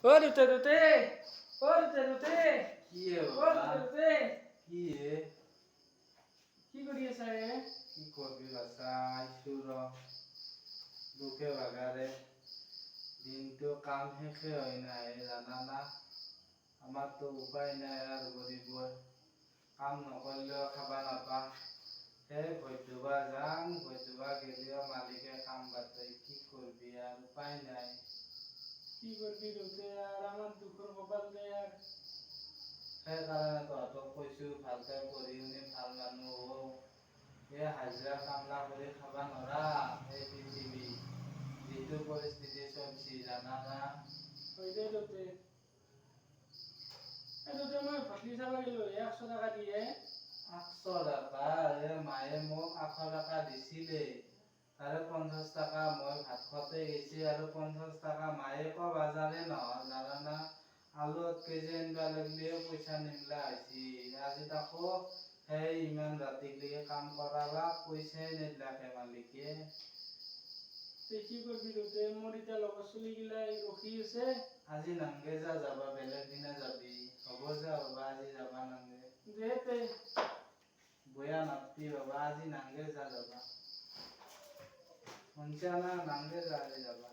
ও দুতে দুতে ও দুতে দুতে কি হে ও বাবা দুতে দুতে কি হে কি কৰি আছা হে? কি করবি বাচ্চা আইসু র দুঃখে বাগারে দিনটো কাম শেষে হয় নাই জানা না আমার তো উপায় নাই আর গরিবর কাম নকরলেও খাবা নাপা হে ভৈদ্যবা যাং ভৈদ্যবা গেলেও মালিকে কাম বাতাই কি করবি আর উপায় নাই কি করবি দুতে আর আমার দুঃখের কপাল দে আর সেইকাৰণে তহঁতক কৈছো ভালকে পঢ়ি শুনি ভাল মানুহ হও এই হাজিৰা কামলা কৰি খাবা নৰা এই পৃথিৱী যিটো পৰিস্থিতি চলছি জানা না হৈ দে দুতে দুতে মই ভাতলি চাব গেলো 100 টাকা দিয়ে 800 টাকা মায়ে মোক 800 টাকা দিছিলে তাৰে 50 টাকা মই ভাত খোৱাতে গৈছে আৰু 50 টাকা মায়ে কো বাজাৰে নহয় জানা না আলুত কেজি আনবা লাগলেও পইচা নিমলা হৈছি আজি তাকো সেই ইমান ৰাতিলৈকে কাম কৰালা পইচাই নিদিলাকে মালিকে তে কি কৰবি দুতে মোৰ এতিয়া লগৰ চলি গিলাই ৰখি আছে আজি নাংগে যা যাবা বেলেগ দিনা যাবি হ'ব যা বাবা আজি যাবা নাংগে দে তে বয়া নাপতি বাবা আজি নাংগে যা যাবা শুনছা না নাংগে যা আজি যাবা